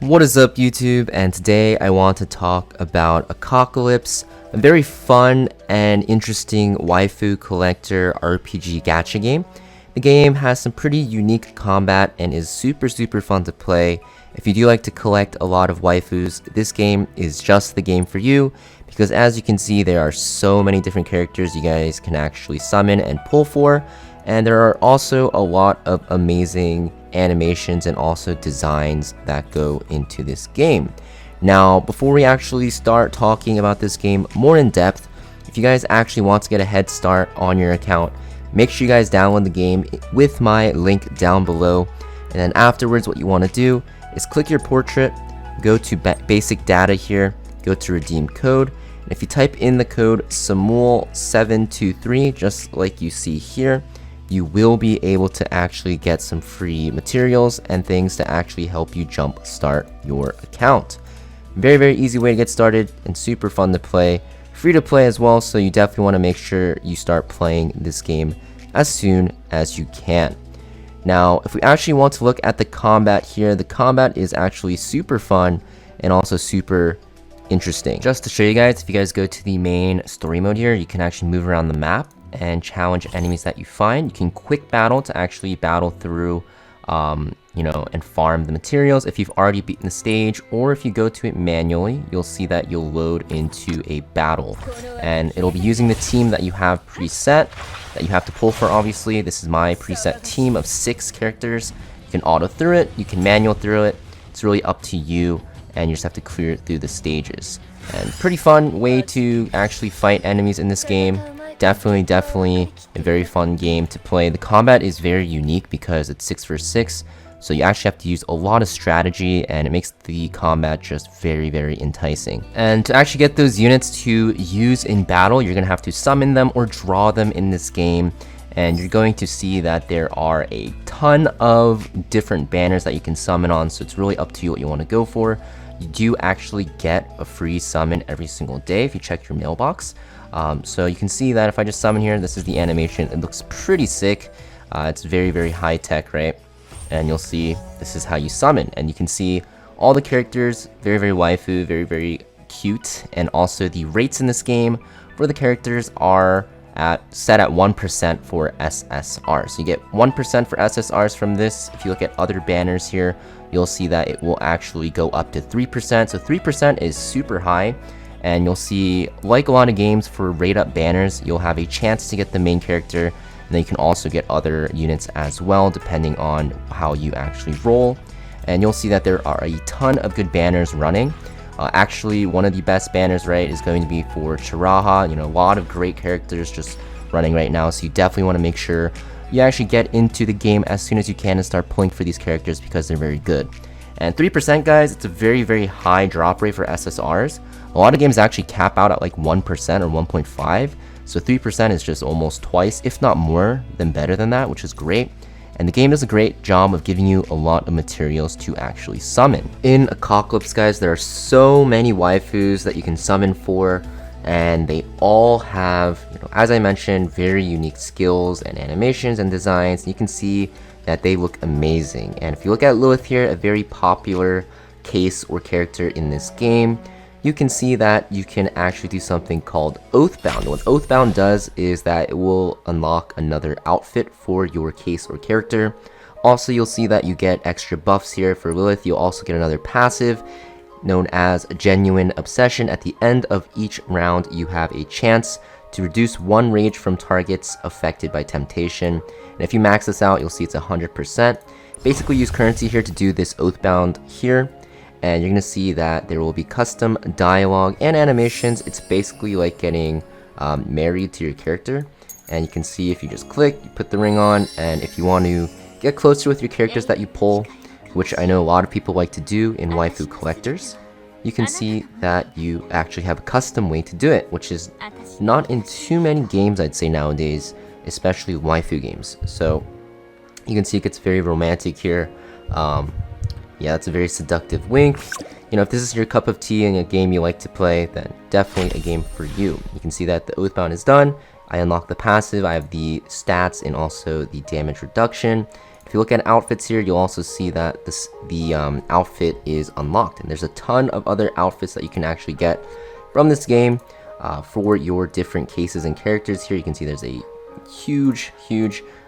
What is up, YouTube? And today I want to talk about Echocalypse, a very fun and interesting waifu collector RPG gacha game. The game has some pretty unique combat and is super fun to play. If you do like to collect a lot of waifus, this game is just the game for you, because as you can see, there are so many different characters you guys can actually summon and pull for, and there are also a lot of amazing animations and also designs that go into this game. Now, before we actually start talking about this game more in depth, if you guys actually want to get a head start on your account, make sure you guys download the game with my link down below. And then afterwards, what you want to do is click your portrait, go to basic data here, go to redeem code, and if you type in the code Samool723, just like you see here, you will be able to actually get some free materials and things to actually help you jump start your account. Very easy way to get started and super fun to play. Free to play as well, so you definitely want to make sure you start playing this game as soon as you can. Now, if we actually want to look at the combat here, the combat is actually super fun and also super interesting. Just to show you guys, if you guys go to the main story mode here, you can actually move around the map and challenge enemies that you find. You can quick battle to actually battle through and farm the materials if you've already beaten the stage, or if you go to it manually, you'll see that you'll load into a battle, and it'll be using the team that you have preset that you have to pull for. Obviously, this is my preset team of 6 characters. You can auto through it, you can manual through it. It's really up to you, and you just have to clear it through the stages. And pretty fun way to actually fight enemies in this game. Definitely a very fun game to play. The combat is very unique because it's 6 vs 6, so you actually have to use a lot of strategy, and it makes the combat just very enticing. And to actually get those units to use in battle, you're gonna have to summon them or draw them in this game, and you're going to see that there are a ton of different banners that you can summon on, so it's really up to you what you want to go for. You do actually get a free summon every single day if you check your mailbox. So you can see that if I just summon here, this is the animation. It looks pretty sick. It's very high tech, right? And you'll see this is how you summon, and you can see all the characters, very waifu, very cute. And also the rates in this game for the characters are set at 1% for SSR. So you get 1% for SSRs from this. If you look at other banners here, you'll see that it will actually go up to 3%. So 3% is super high. And you'll see, like a lot of games for rate up banners, you'll have a chance to get the main character, and then you can also get other units as well, depending on how you actually roll. And you'll see that there are a ton of good banners running. Actually, one of the best banners, right, is going to be for Chiraha. A lot of great characters just running right now, so you definitely want to make sure you actually get into the game as soon as you can and start pulling for these characters because they're very good. And 3%, guys, it's a very high drop rate for SSRs. A lot of games actually cap out at like 1% or 1.5, so 3% is just almost twice, if not more, than better than that, which is great. And the game does a great job of giving you a lot of materials to actually summon. In Echocalypse, guys, there are so many waifus that you can summon for, and they all have, as I mentioned, very unique skills and animations and designs. You can see that they look amazing. And if you look at Lilith here, a very popular case or character in this game, you can see that you can actually do something called Oathbound. What Oathbound does is that it will unlock another outfit for your case or character. Also, you'll see that you get extra buffs here. For Lilith, you'll also get another passive known as Genuine Obsession. At the end of each round, you have a chance to reduce 1 rage from targets affected by temptation. And if you max this out, you'll see it's 100%. Basically, use currency here to do this Oathbound here. And you're going to see that there will be custom dialogue and animations. It's basically like getting married to your character. And you can see if you just click, you put the ring on, and if you want to get closer with your characters that you pull, which I know a lot of people like to do in waifu collectors, you can see that you actually have a custom way to do it, which is not in too many games, I'd say, nowadays, especially waifu games. So you can see it gets very romantic here. Yeah, that's a very seductive wink. If this is your cup of tea and a game you like to play, then definitely a game for you. You can see that the Oathbound is done. I unlock the passive, I have the stats and also the damage reduction. If If you look at outfits here, you'll also see that the outfit is unlocked, and there's a ton of other outfits that you can actually get from this game for your different cases and characters. Here you can see there's a huge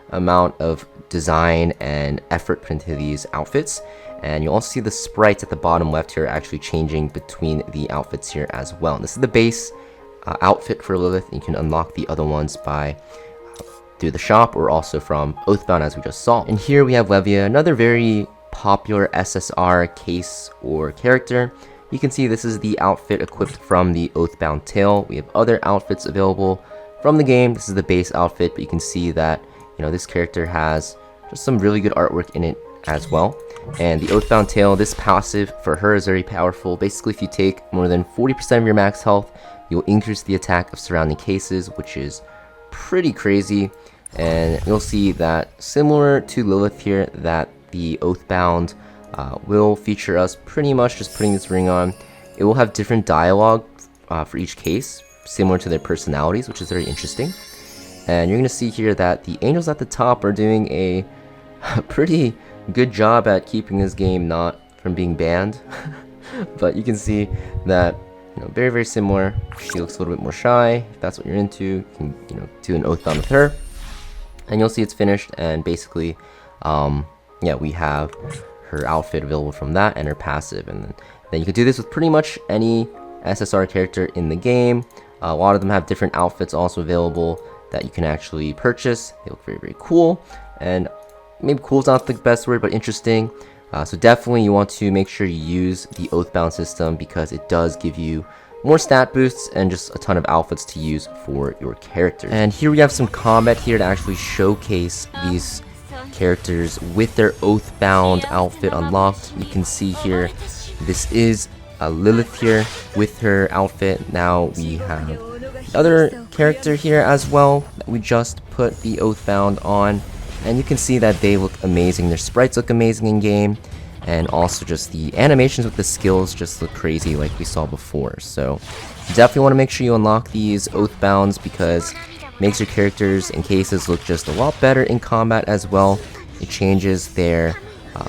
amount of design and effort put into these outfits, and you'll also see the sprites at the bottom left here actually changing between the outfits here as well. And this is the base outfit for Lilith. You can unlock the other ones by through the shop or also from Oathbound, as we just saw. And here we have Levia, another very popular SSR case or character. You can see this is the outfit equipped from the Oathbound tail. We have other outfits available from the game. This is the base outfit, but you can see that, you know, this character has just some really good artwork in it as well. And the Oathbound tail, this passive for her is very powerful. Basically, if you take more than 40% of your max health, you'll increase the attack of surrounding cases, which is pretty crazy. And you'll see that similar to Lilith here, that the Oathbound will feature us pretty much just putting this ring on. It will have different dialogue for each case, similar to their personalities, which is very interesting. And you're going to see here that the angels at the top are doing a pretty good job at keeping this game not from being banned. But you can see that, you know, very similar. She looks a little bit more shy. If that's what you're into, you can, you know, do an Oathbound with her. And you'll see it's finished, and basically, yeah, we have her outfit available from that and her passive. And then you can do this with pretty much any SSR character in the game. A lot of them have different outfits also available that you can actually purchase. They look very cool, and maybe cool is not the best word, but interesting. So definitely you want to make sure you use the Oathbound system, because it does give you more stat boosts and just a ton of outfits to use for your characters. And here we have some combat here to actually showcase these characters with their Oathbound outfit unlocked. You can see here, this is Lilith here with her outfit. Now we have the other character here as well that we just put the Oathbound on, and you can see that they look amazing. Their sprites look amazing in game, and also just the animations with the skills just look crazy like we saw before. So you definitely want to make sure you unlock these Oathbounds, because it makes your characters and cases look just a lot better in combat as well. It changes their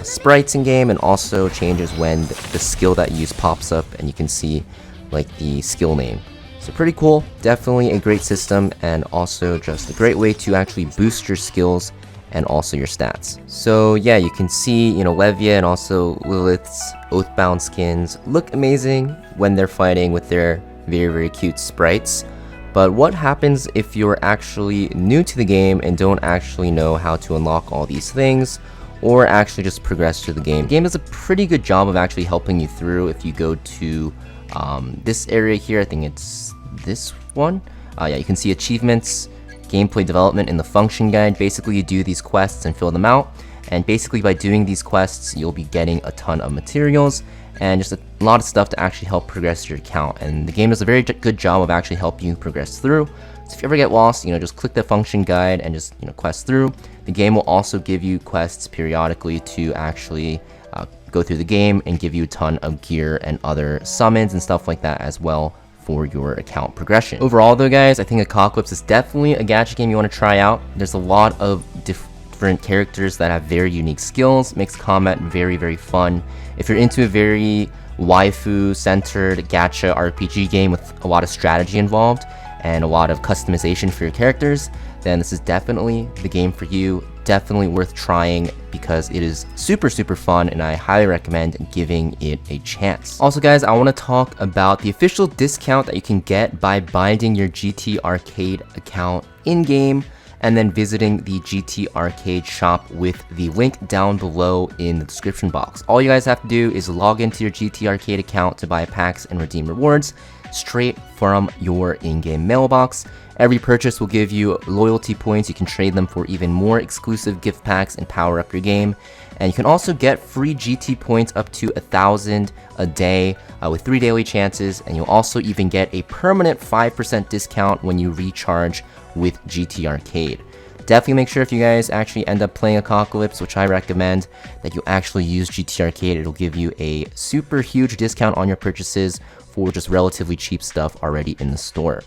sprites in game, and also changes when the skill that you use pops up, and you can see like the skill name. So pretty cool, definitely a great system, and also just a great way to actually boost your skills and also your stats. So yeah, you can see, you know, Levia and also Lilith's Oathbound skins look amazing when they're fighting with their very cute sprites. But what happens if you're actually new to the game and don't actually know how to unlock all these things, or actually just progress through the game? The game does a pretty good job of actually helping you through. If you go to this area here, I think it's this one. Yeah, you can see achievements, gameplay development in the function guide. Basically, you do these quests and fill them out, and basically by doing these quests, you'll be getting a ton of materials and just a lot of stuff to actually help progress your account. And the game does a very good job of actually helping you progress through. So if you ever get lost, you know, just click the function guide and just, you know, quest through. The game will also give you quests periodically to actually go through the game and give you a ton of gear and other summons and stuff like that as well for your account progression. Overall though, guys, I think Echocalypse is definitely a gacha game you want to try out. There's a lot of different characters that have very unique skills, makes combat very fun. If you're into a very waifu centered gacha RPG game with a lot of strategy involved and a lot of customization for your characters, then this is definitely the game for you. Definitely worth trying, because it is super fun, and I highly recommend giving it a chance. Also guys, I want to talk about the official discount that you can get by binding your GT Arcade account in-game and then visiting the GT Arcade shop with the link down below in the description box. All you guys have to do is log into your GT Arcade account to buy packs and redeem rewards straight from your in-game mailbox. Every purchase will give you loyalty points. You can trade them for even more exclusive gift packs and power up your game. And you can also get free GT points up to 1,000 a day with 3 daily chances. And you'll also even get a permanent 5% discount when you recharge with GT Arcade. Definitely make sure, if you guys actually end up playing Echocalypse, which I recommend, that you actually use GT Arcade. It'll give you a super huge discount on your purchases for just relatively cheap stuff already in the store.